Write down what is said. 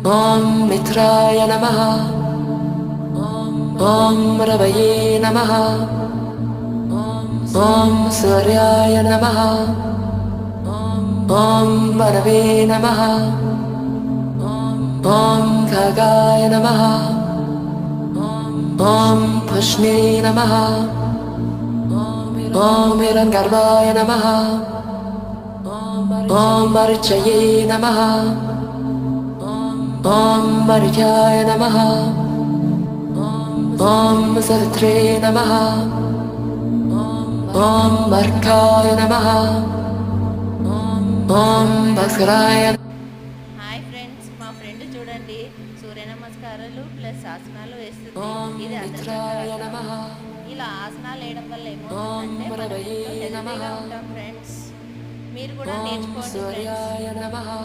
ॐ मित्राय नमः। ॐ रवये नमः। ॐ सूर्याय नमः। ॐ वरवे नमः। ॐ खगाय नमः। ॐ पुष्णे नमः। ॐ हिरण्यगर्भाय नमः। ॐ अर्चये नमः। ॐ मर्याय नमः। ॐ सवित्रे नमः। ॐ अर्काय नमः। ॐ भास्कराय। హాయ్ ఫ్రెండ్స్, మా ఫ్రెండ్ చూడండి సూర్య నమస్కారాలు ప్లస్ ఆసనాలు వేస్తుంది. ఇది మిత్రాయ నమః. ఇలా ఆసనాలు వేయడం వల్ల ఏమవుతుందంటే మనం ఎంతో హెల్తీగా ఉంటాం ఫ్రెండ్స్. మీరు కూడా నేర్చుకోండి ఫ్రెండ్స్.